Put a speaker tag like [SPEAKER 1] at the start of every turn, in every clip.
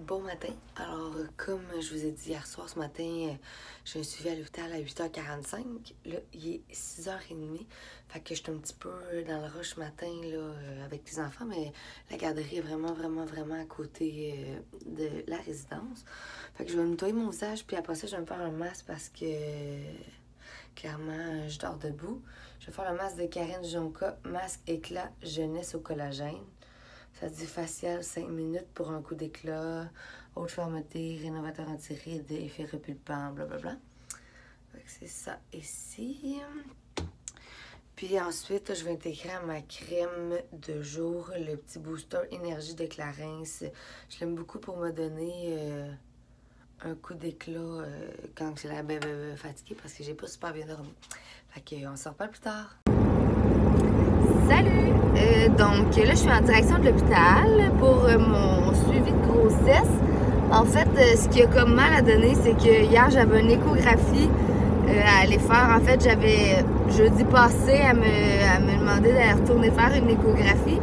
[SPEAKER 1] Bon matin. Alors, comme je vous ai dit hier soir, ce matin, j'ai un suivi à l'hôpital à 8h45. Là, il est 6h30. Fait que je suis un petit peu dans le rush matin là, avec les enfants, mais la garderie est vraiment à côté de la résidence. Fait que je vais me nettoyer mon visage, puis après ça, je vais me faire un masque parce que clairement, je dors debout. Je vais faire le masque de Karen Jonca, masque éclat jeunesse au collagène. Ça dit facial 5 minutes pour un coup d'éclat, haute fermeté, rénovateur anti-rides, effet repulpant, blablabla. C'est ça ici. Puis ensuite, je vais intégrer à ma crème de jour le petit booster énergie de Clarins. Je l'aime beaucoup pour me donner un coup d'éclat quand j'ai la fatiguée parce que j'ai pas super bien dormi. Fait qu'on se reparle plus tard.
[SPEAKER 2] Salut! Donc là, je suis en direction de l'hôpital pour mon suivi de grossesse. En fait, ce qui a comme mal à donner, c'est que hier, j'avais une échographie à aller faire. En fait, j'avais jeudi passé à me demander d'aller retourner faire une échographie.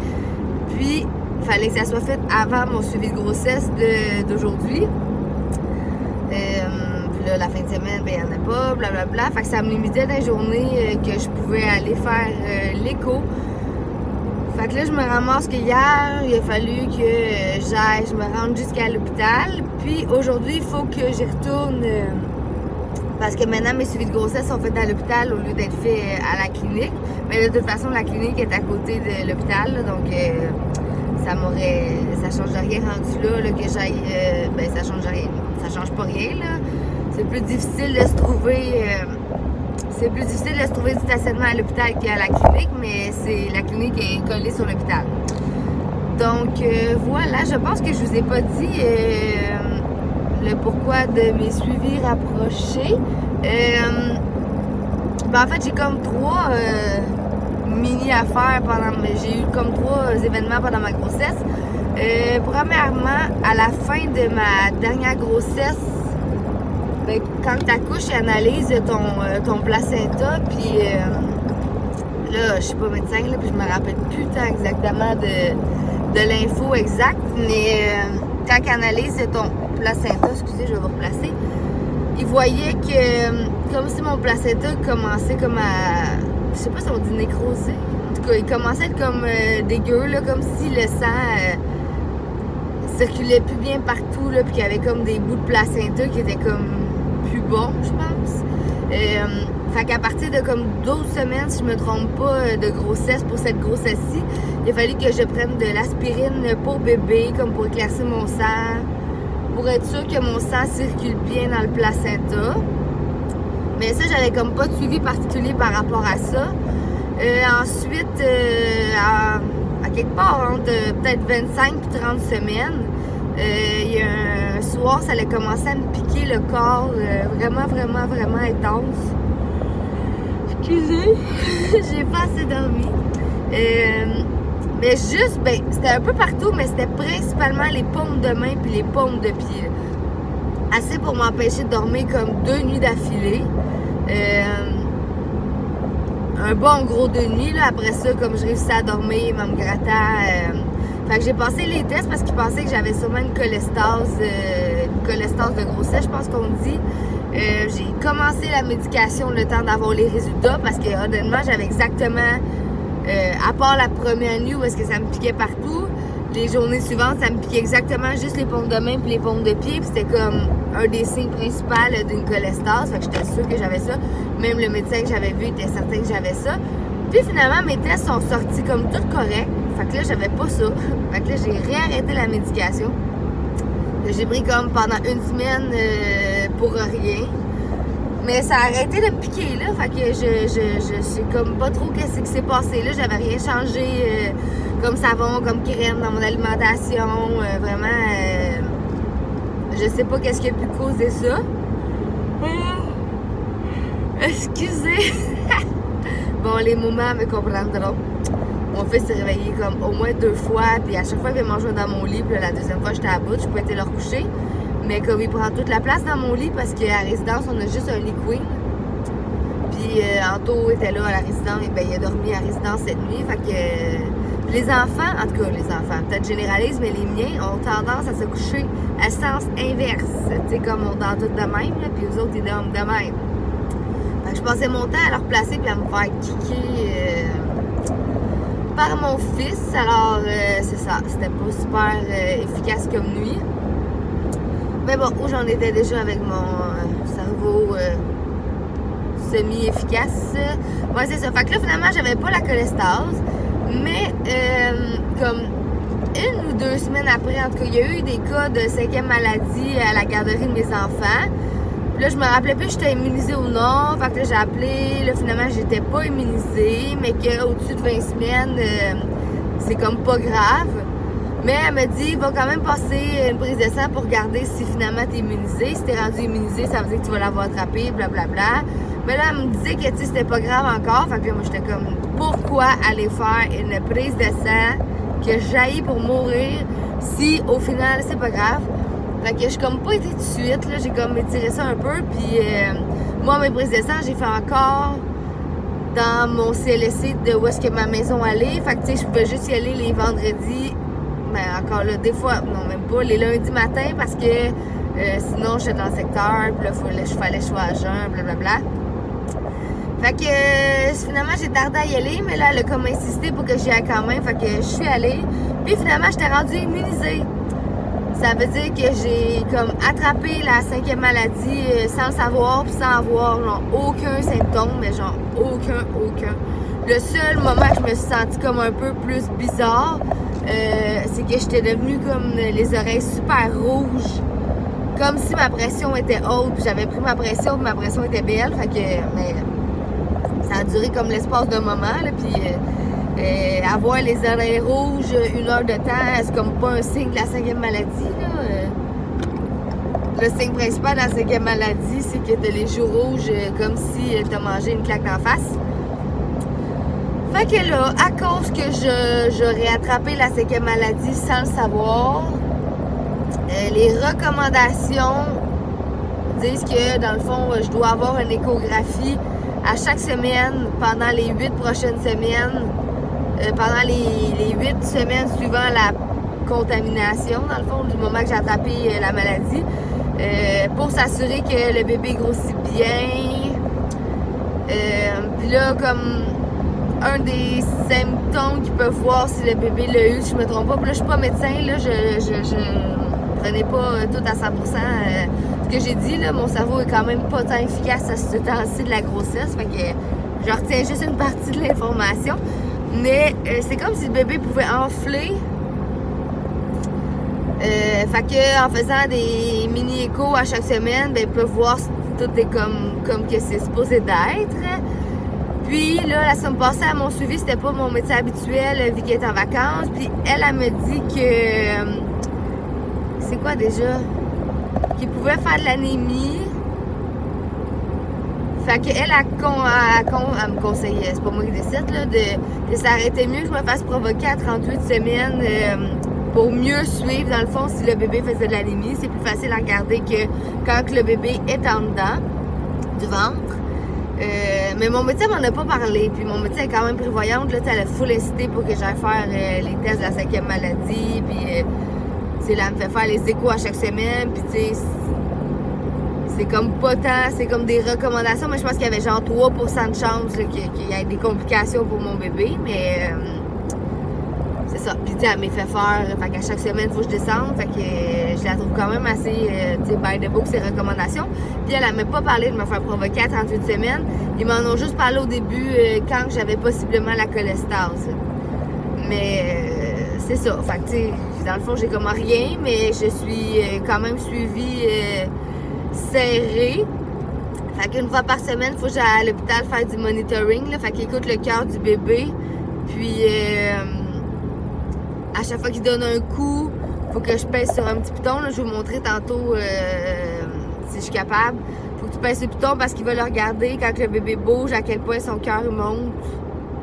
[SPEAKER 2] Puis, il fallait que ça soit fait avant mon suivi de grossesse d'aujourd'hui. Puis là, la fin de semaine, ben, il n'y en a pas, blablabla. Fait que ça me limitait dans les journées que je pouvais aller faire l'écho. Fait que là, je me ramasse que hier, il a fallu que je me rende jusqu'à l'hôpital. Puis aujourd'hui, il faut que j'y retourne parce que maintenant, mes suivis de grossesse sont faits à l'hôpital au lieu d'être faits à la clinique. Mais de toute façon, la clinique est à côté de l'hôpital, donc ça change rien rendu là que j'aille. Ben, ça change rien. Ça change pas rien, là. C'est plus difficile de se trouver. C'est plus difficile de se trouver du stationnement à l'hôpital qu'à la clinique, mais la clinique est collée sur l'hôpital. Donc voilà, je pense que je vous ai pas dit le pourquoi de mes suivis rapprochés. Ben en fait, j'ai comme 3 mini affaires j'ai eu comme 3 événements pendant ma grossesse. Premièrement, à la fin de ma dernière grossesse, ben, quand tu accouches, ils analysent ton placenta, puis là, je suis pas médecin, là, puis je me rappelle plus tant exactement de l'info exacte, mais quand ils analysent ton placenta, excusez, je vais vous replacer, ils voyaient que, comme si mon placenta commençait comme à, je sais pas si on dit nécroser, en tout cas, il commençait à être comme dégueu, là, comme si le sang circulait plus bien partout, là, puis qu'il y avait comme des bouts de placenta qui étaient comme plus bon, je pense. Fait qu'à partir de comme 12 semaines, si je me trompe pas, de grossesse pour cette grossesse-ci, il a fallu que je prenne de l'aspirine pour bébé, comme pour éclaircir mon sang, pour être sûr que mon sang circule bien dans le placenta. Mais ça, j'avais comme pas de suivi particulier par rapport à ça. Ensuite, à quelque part, entre peut-être 25 et 30 semaines, il y a un soir, ça allait commencer à me piquer le corps vraiment intense. Excusez, j'ai pas assez dormi. Mais juste, ben, c'était un peu partout, mais c'était principalement les paumes de main puis les paumes de pied. Assez pour m'empêcher de dormir comme 2 nuits d'affilée. Un bon gros 2 nuits, là. Après ça, comme je réussissais à dormir, en me grattant. Fait que j'ai passé les tests parce qu'ils pensaient que j'avais sûrement une cholestase de grossesse, je pense qu'on dit. J'ai commencé la médication le temps d'avoir les résultats parce que honnêtement, j'avais exactement, à part la première nuit où est-ce que ça me piquait partout, les journées suivantes, ça me piquait exactement juste les paumes de main puis les paumes de pied. Puis c'était comme un des signes principaux d'une cholestase. Fait que j'étais sûre que j'avais ça. Même le médecin que j'avais vu était certain que j'avais ça. Puis finalement, mes tests sont sortis comme tout correct. Fait que là, j'avais pas ça. Fait que là, j'ai réarrêté la médication. J'ai pris comme pendant 1 semaine pour rien. Mais ça a arrêté de me piquer, là. Fait que je sais comme pas trop qu'est-ce qui s'est passé, là. J'avais rien changé comme savon, comme crème dans mon alimentation. Vraiment, je sais pas qu'est-ce qui a pu causer ça. Excusez. Bon, les mamans me comprendront. Mon fils s'est réveillé comme au moins 2 fois, puis à chaque fois, il vient manger dans mon lit, puis la deuxième fois, j'étais à bout, je pouvais être leur coucher. Mais comme il prend toute la place dans mon lit, parce qu'à la résidence, on a juste un lit queen. Puis Anto était là à la résidence, et ben il a dormi à la résidence cette nuit, fait que Les enfants, en tout cas les enfants, peut-être généralise, mais les miens ont tendance à se coucher à sens inverse. Tu sais, comme on dort tout de même, là, puis eux autres, ils dorment de même. Fait que je passais mon temps à leur placer puis à me faire kicker par mon fils. Alors, c'est ça, c'était pas super efficace comme nuit. Mais bon, où j'en étais déjà avec mon cerveau semi-efficace. Ouais, c'est ça. Fait que là, finalement, j'avais pas la cholestase. Mais, comme 1 ou 2 semaines après, en tout cas, il y a eu des cas de 5e maladie à la garderie de mes enfants. Puis là, je me rappelais plus si j'étais immunisée ou non. Fait que là, j'ai appelé. Là, finalement, j'étais pas immunisée, mais qu'au-dessus de 20 semaines, c'est comme pas grave. Mais elle me dit, il va quand même passer une prise de sang pour regarder si finalement t'es immunisé. Si t'es rendu immunisé, ça veut dire que tu vas l'avoir attrapé, blablabla. Mais là, elle me disait que c'était pas grave encore. Fait que là, moi, j'étais comme, pourquoi aller faire une prise de sang que j'haïs pour mourir si au final, c'est pas grave? Fait que je suis comme pas été tout de suite. Là, j'ai comme étiré ça un peu. Puis moi, mes prises de sang, j'ai fait encore dans mon CLSC de où est-ce que ma maison allait. Fait que tu sais, je pouvais juste y aller les vendredis. Mais encore là, des fois, non, même pas, les lundis matin parce que sinon, j'étais dans le secteur, puis là, il fallait que je sois à jeun, blablabla. Fait que finalement, j'ai tardé à y aller, mais là, elle a comme insisté pour que j'y aille quand même. Fait que je suis allée, puis finalement, j'étais rendue immunisée. Ça veut dire que j'ai comme attrapé la 5e maladie sans le savoir, puis sans avoir genre aucun symptôme, mais genre aucun. Le seul moment que je me suis sentie comme un peu plus bizarre, c'est que j'étais devenue comme les oreilles super rouges. Comme si ma pression était haute, puis j'avais pris ma pression, puis ma pression était belle. Fait que, mais ça a duré comme l'espace d'un moment, là, puis avoir les oreilles rouges 1 heure de temps, c'est comme pas un signe de la 5e maladie, là. Le signe principal de la 5e maladie, c'est que t'as les joues rouges comme si t'as mangé une claque d'en face. Fait que là, à cause que j'aurais attrapé la 5e maladie sans le savoir, les recommandations disent que, dans le fond, je dois avoir une échographie à chaque semaine pendant les 8 prochaines semaines, pendant les 8 semaines suivant la contamination, dans le fond, du moment que j'ai attrapé la maladie, pour s'assurer que le bébé grossit bien. Puis là, comme un des symptômes qu'ils peuvent voir si le bébé l'a eu, si je me trompe pas. Puis là, je suis pas médecin, là, je prenais pas tout à 100% ce que j'ai dit, là. Mon cerveau est quand même pas tant efficace à ce temps-ci de la grossesse, fait que je retiens juste une partie de l'information. Mais c'est comme si le bébé pouvait enfler. Fait que en faisant des mini-échos à chaque semaine, ben, ils peuvent voir si tout est comme que c'est supposé d'être. Puis là, la semaine passée, à mon suivi, c'était pas mon médecin habituel, vu qu'elle est en vacances. Puis elle me dit que... c'est quoi déjà? Qu'il pouvait faire de l'anémie. Fait qu'elle, elle me conseillait, c'est pas moi qui décide, là, que ça aurait été mieux que je me fasse provoquer à 38 semaines pour mieux suivre, dans le fond, si le bébé faisait de l'anémie. C'est plus facile à regarder que quand le bébé est en dedans du ventre. Mais mon médecin m'en a pas parlé, puis mon médecin est quand même prévoyante, là, elle a full incité pour que j'aille faire les tests de la 5e maladie, puis là, elle me fait faire les échos à chaque semaine, puis tu sais, c'est comme pas tant, c'est comme des recommandations, mais je pense qu'il y avait genre 3% de chance qu'il y ait des complications pour mon bébé, mais c'est ça. Puis tu sais, elle m'a fait faire, fait qu'à chaque semaine, il faut que je descende, fait que je la trouve quand même assez, tu sais, by the book, ses recommandations. Puis elle m'a pas parlé de me faire provoquer à 38 semaines, ils m'en ont juste parlé au début quand j'avais possiblement la cholestase. Mais c'est ça, fait que tu sais, dans le fond, j'ai comme rien, mais je suis quand même suivie serrée. Fait qu'une fois par semaine, il faut que j'aille à l'hôpital faire du monitoring, là, fait qu'il écoute le cœur du bébé. Puis à chaque fois qu'il donne un coup, il faut que je pèse sur un petit piton. Là, je vais vous montrer tantôt si je suis capable. Il faut que tu pèses sur le piton parce qu'il va le regarder quand le bébé bouge, à quel point son cœur monte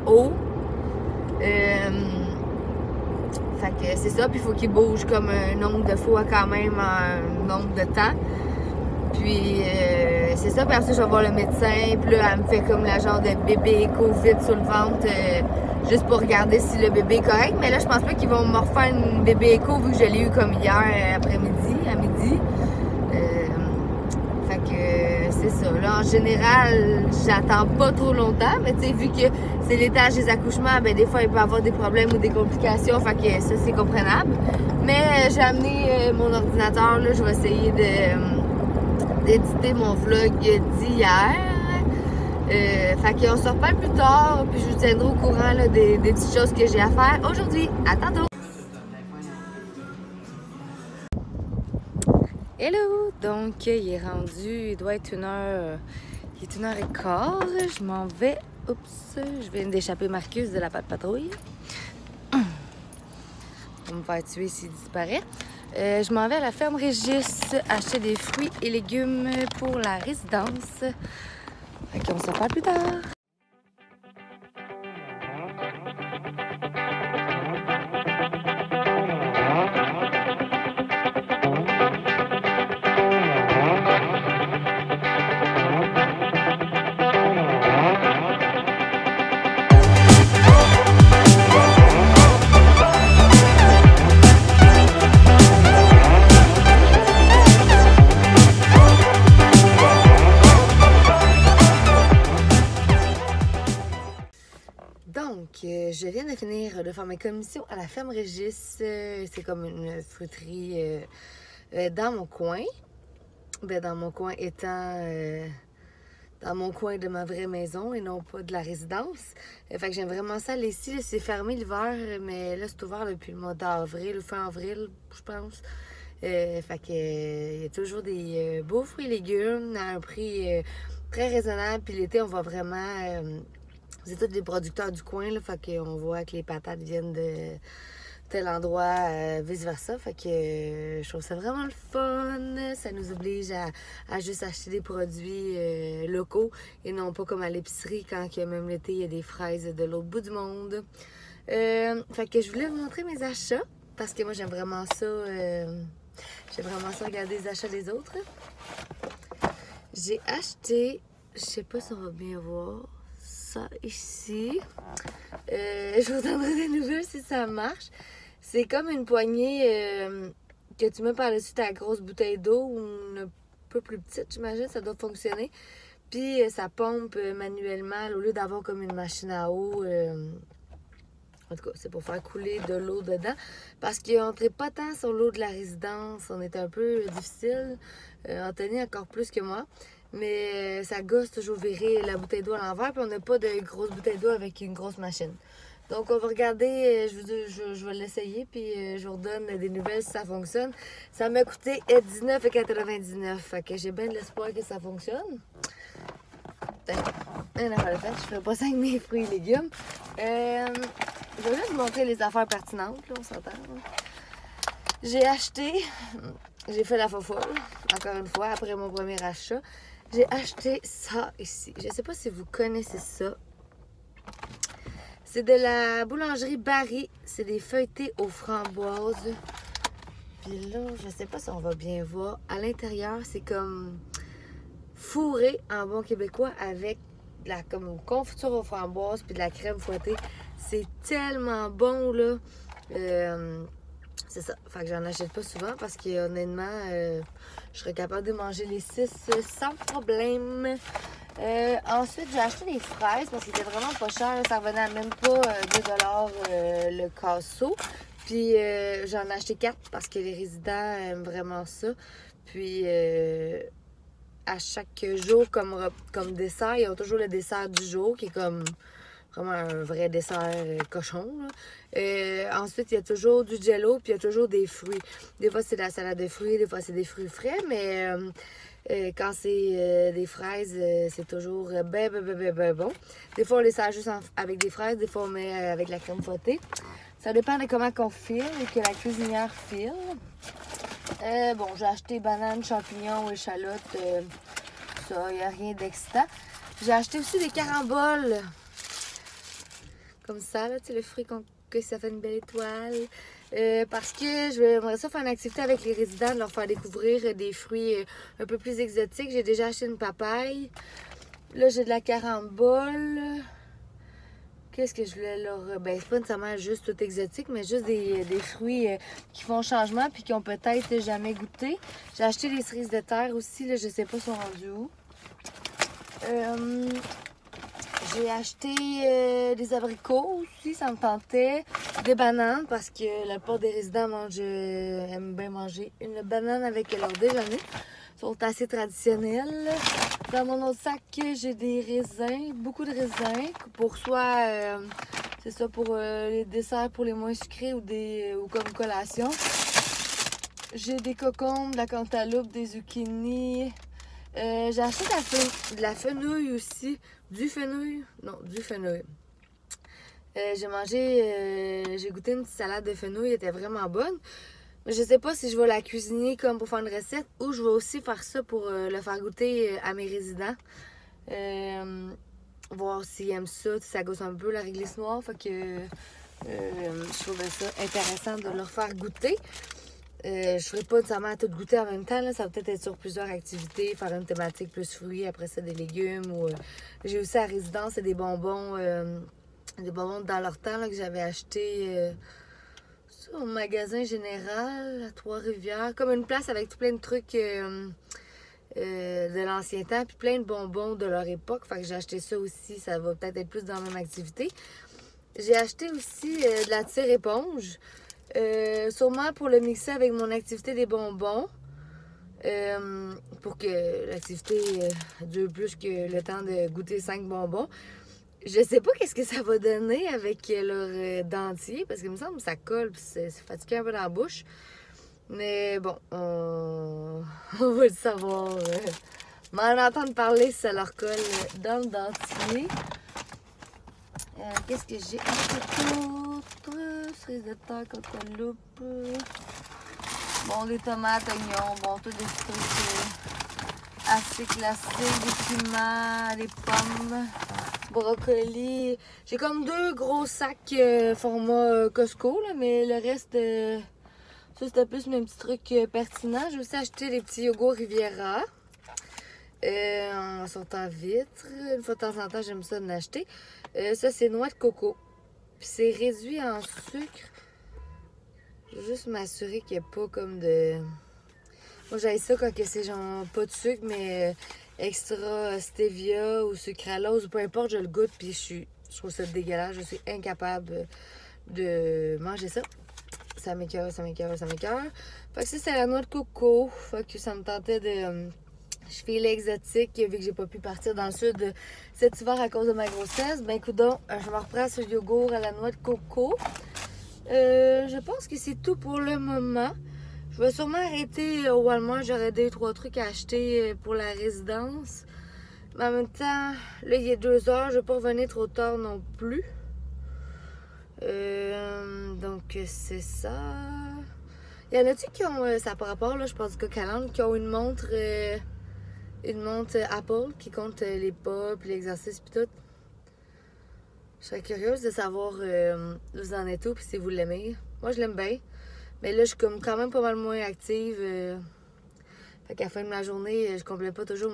[SPEAKER 2] haut. Fait que c'est ça, puis il faut qu'il bouge comme un nombre de fois quand même en un nombre de temps. Puis c'est ça, puis après ça, je vais voir le médecin, puis là, elle me fait comme la genre de bébé COVID sur le ventre juste pour regarder si le bébé est correct. Mais là, je pense pas qu'ils vont me refaire une bébé écho vu que je l'ai eu comme hier après-midi, à midi. Fait que c'est ça. Là, en général, j'attends pas trop longtemps, mais tu sais, vu que c'est l'étage des accouchements, ben des fois, il peut y avoir des problèmes ou des complications, fait que ça, c'est comprenable. Mais j'ai amené mon ordinateur, là, je vais essayer d'éditer mon vlog d'hier. Fait qu'on se reparle plus tard, puis je vous tiendrai au courant là, des petites choses que j'ai à faire aujourd'hui. À tantôt! Hello! Donc, il doit être il est 1h15. Je m'en vais. Oups! Je viens d'échapper Marcus de la patte patrouille. On va me faire tuer s'il disparaît. Je m'en vais à la ferme Régis acheter des fruits et légumes pour la résidence. Fait qu'on se reparle plus tard. Je viens de finir de faire ma commission à la ferme Régis. C'est comme une fruiterie dans mon coin. Ben, dans mon coin étant dans mon coin de ma vraie maison et non pas de la résidence. Fait que j'aime vraiment ça. Ici, c'est fermé l'hiver, mais là, c'est ouvert depuis le mois d'avril ou fin avril, je pense. Fait que il y a toujours des beaux fruits et légumes à un prix très raisonnable. Puis l'été, on va vraiment... c'est tous des producteurs du coin, là, fait qu'on voit que les patates viennent de tel endroit, vice-versa. Fait que je trouve ça vraiment le fun. Ça nous oblige à juste acheter des produits locaux et non pas comme à l'épicerie quand même l'été, il y a des fraises de l'autre bout du monde. Fait que je voulais vous montrer mes achats parce que moi, j'aime vraiment ça. J'aime vraiment ça regarder les achats des autres. J'ai acheté, je sais pas si on va bien voir, ça ici. Je vous donnerai des nouvelles si ça marche. C'est comme une poignée que tu mets par-dessus ta grosse bouteille d'eau ou une peu plus petite, j'imagine, ça doit fonctionner. Puis ça pompe manuellement au lieu d'avoir comme une machine à eau. En tout cas, c'est pour faire couler de l'eau dedans. Parce qu'on ne traite pas tant sur l'eau de la résidence. On est un peu difficile. Anthony encore plus que moi. Mais ça gosse toujours virer la bouteille d'eau à l'envers. Puis on n'a pas de grosse bouteille d'eau avec une grosse machine. Donc on va regarder, je vais l'essayer. Puis je vous redonne des nouvelles si ça fonctionne. Ça m'a coûté 19,99 $. Fait que j'ai bien de l'espoir que ça fonctionne. Je ne ferai pas ça avec mes fruits et légumes. Je vais juste vous montrer les affaires pertinentes, là, on s'entend. J'ai acheté, j'ai fait la fofolle, encore une fois, après mon premier achat. J'ai acheté ça ici. Je ne sais pas si vous connaissez ça. C'est de la boulangerie Barry. C'est des feuilletés aux framboises. Puis là, je ne sais pas si on va bien voir. À l'intérieur, c'est comme fourré en bon québécois avec de la comme confiture aux framboises puis de la crème fouettée. C'est tellement bon, là. C'est ça. Fait que j'en achète pas souvent parce que honnêtement, je serais capable de manger les 6 sans problème. Ensuite, j'ai acheté des fraises parce qu'ils étaient vraiment pas chers. Ça revenait à même pas 2 $ le casseau. Puis j'en ai acheté 4 parce que les résidents aiment vraiment ça. Puis à chaque jour, comme dessert, ils ont toujours le dessert du jour qui est comme vraiment un vrai dessert cochon. Ensuite, il y a toujours du jello, puis il y a toujours des fruits. Des fois, c'est de la salade de fruits, des fois, c'est des fruits frais, mais quand c'est des fraises, c'est toujours ben bon. Des fois, on les sert juste avec des fraises, des fois, on met avec la crème fouettée. Ça dépend de comment on file et que la cuisinière file. Bon, j'ai acheté bananes, champignons, échalotes, ça, il n'y a rien d'excitant. J'ai acheté aussi des caramboles. Comme ça, là, tu sais, le fruit que ça fait une belle étoile. Parce que j'aimerais ça faire une activité avec les résidents, de leur faire découvrir des fruits un peu plus exotiques. J'ai déjà acheté une papaye. Là, j'ai de la carambole. Qu'est-ce que je voulais leur... Ben, c'est pas nécessairement juste tout exotique, mais juste des fruits qui font changement puis qui ont peut-être jamais goûté. J'ai acheté des cerises de terre aussi, là, je sais pas, sont rendues où. J'ai acheté des abricots aussi, ça me tentait. Des bananes, parce que la plupart des résidents aiment bien manger une banane avec leur déjeuner. Ils sont assez traditionnels. Dans mon autre sac, j'ai des raisins, beaucoup de raisins. Pour soit, c'est ça, pour les desserts pour les moins sucrés ou comme collation. J'ai des cocombes, de la cantaloupe, des zucchini. J'ai acheté de la fenouil aussi. Du fenouil? Non, du fenouil. J'ai goûté une petite salade de fenouil, elle était vraiment bonne. Mais je sais pas si je vais la cuisiner comme pour faire une recette ou je vais aussi faire ça pour le faire goûter à mes résidents. Voir s'ils aiment ça. Ça goûte un peu la réglisse noire. Fait que je trouvais ça intéressant de leur faire goûter. Je ne ferai pas nécessairement à tout goûter en même temps. Là. Ça va peut-être être sur plusieurs activités. Faire une thématique plus fruits, après ça des légumes. J'ai aussi à résidence des bonbons dans leur temps là, que j'avais acheté au magasin général à Trois-Rivières. Comme une place avec tout plein de trucs de l'ancien temps. Puis plein de bonbons de leur époque. Fait que j'ai acheté ça aussi. Ça va peut-être être plus dans la même activité. J'ai acheté aussi de la tire-éponge. Sûrement pour le mixer avec mon activité des bonbons. Pour que l'activité dure plus que le temps de goûter 5 bonbons. Je sais pas qu'est-ce que ça va donner avec leur dentier. Parce qu'il me semble que ça colle et c'est fatigué un peu dans la bouche. Mais bon, on va le savoir. M'en entendre parler si ça leur colle dans le dentier. Qu'est-ce que j'ai acheté d'autre? Cerises de terre, cantaloupe. Bon, des tomates, oignons, bon, tous des trucs assez classiques, des piments, des pommes, brocolis. J'ai comme 2 gros sacs format Costco, là, mais le reste, ça c'était plus mes petits trucs pertinents. J'ai aussi acheté des petits yogourts Riviera. En sortant vitre. Une fois de temps en temps, j'aime ça d'en acheter. Ça, c'est noix de coco. Puis c'est réduit en sucre. Je vais juste m'assurer qu'il n'y a pas comme de... Moi, j'aime ça quand c'est genre pas de sucre, mais extra stevia ou sucralose, ou peu importe, je le goûte. Puis je trouve ça dégueulasse. Je suis incapable de manger ça. Ça m'écoeure, ça m'écoeure, ça m'écoeure. Fait que ça, c'est la noix de coco. Fait que ça me tentait de... Je filais exotique, vu que j'ai pas pu partir dans le sud cet hiver à cause de ma grossesse. Ben, coudonc, je me reprends ce yogourt à la noix de coco. Je pense que c'est tout pour le moment. Je vais sûrement arrêter au Walmart. J'aurais 2-3 trucs à acheter pour la résidence. Mais en même temps, là, il est 2 heures. Je vais pas revenir trop tard non plus. Donc, c'est ça. Il y en a-tu qui ont, ça par rapport, là, je pense du Coq-à-l'âne, qui ont une montre Apple qui compte les pas, puis l'exercice, puis tout. Je serais curieuse de savoir où vous en êtes où, puis si vous l'aimez. Moi, je l'aime bien. Mais là, je suis comme quand même pas mal moins active. Fait qu'à la fin de ma journée, je complète pas toujours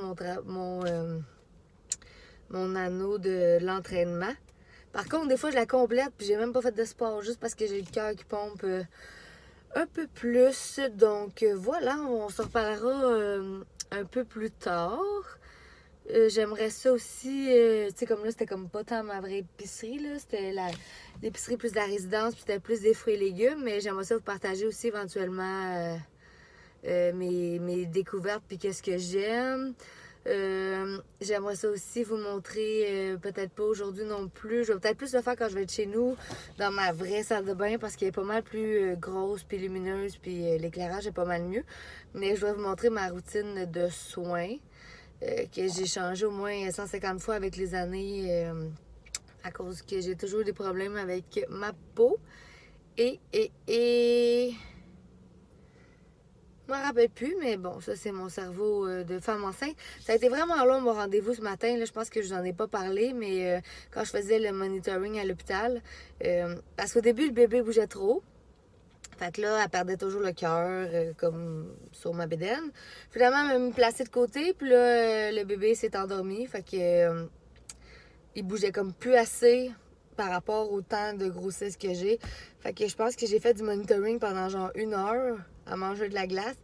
[SPEAKER 2] mon anneau de l'entraînement. Par contre, des fois, je la complète, puis j'ai même pas fait de sport, juste parce que j'ai le cœur qui pompe un peu plus. Donc, voilà, on se reparlera un peu plus tard. J'aimerais ça aussi, tu sais, comme là, c'était comme pas tant ma vraie épicerie, là. C'était l'épicerie plus de la résidence, puis c'était plus des fruits et légumes. Mais j'aimerais ça vous partager aussi éventuellement mes découvertes, puis qu'est-ce que j'aime. J'aimerais ça aussi vous montrer, peut-être pas aujourd'hui non plus. Je vais peut-être plus le faire quand je vais être chez nous, dans ma vraie salle de bain, parce qu'elle est pas mal plus grosse, puis lumineuse, puis l'éclairage est pas mal mieux. Mais je vais vous montrer ma routine de soins, que j'ai changé au moins 150 fois avec les années, à cause que j'ai toujours eu des problèmes avec ma peau. Et... Je m'en rappelle plus, mais bon, ça, c'est mon cerveau de femme enceinte. Ça a été vraiment long, mon rendez-vous ce matin. Là, je pense que je n'en ai pas parlé, mais quand je faisais le monitoring à l'hôpital, parce qu'au début, le bébé bougeait trop. Fait que là, elle perdait toujours le cœur, comme sur ma bédaine. Finalement, elle me plaçait de côté, puis là, le bébé s'est endormi. Fait que il bougeait comme plus assez. par rapport au temps de grossesse que j'ai. Fait que je pense que j'ai fait du monitoring pendant genre 1 heure à manger de la glace.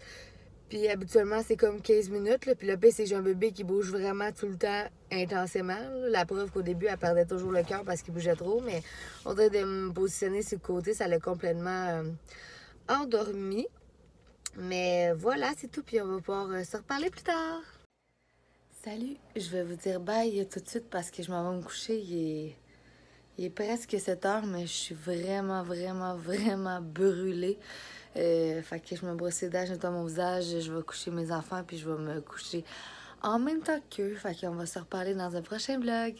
[SPEAKER 2] Puis habituellement, c'est comme 15 minutes. Là. Puis le pire, c'est que j'ai un bébé qui bouge vraiment tout le temps intensément. Là. La preuve qu'au début, elle perdait toujours le cœur parce qu'il bougeait trop. Mais on dirait de me positionner sur le côté, ça l'a complètement endormi. Mais voilà, c'est tout. Puis on va pouvoir se reparler plus tard. Salut, je vais vous dire bye tout de suite parce que je m'en vais me coucher. Il est presque 7 heures, mais je suis vraiment brûlée. Fait que je me brosse les dents, je nettoie mon visage, je vais coucher mes enfants, puis je vais me coucher en même temps qu'eux. Fait qu'on va se reparler dans un prochain vlog.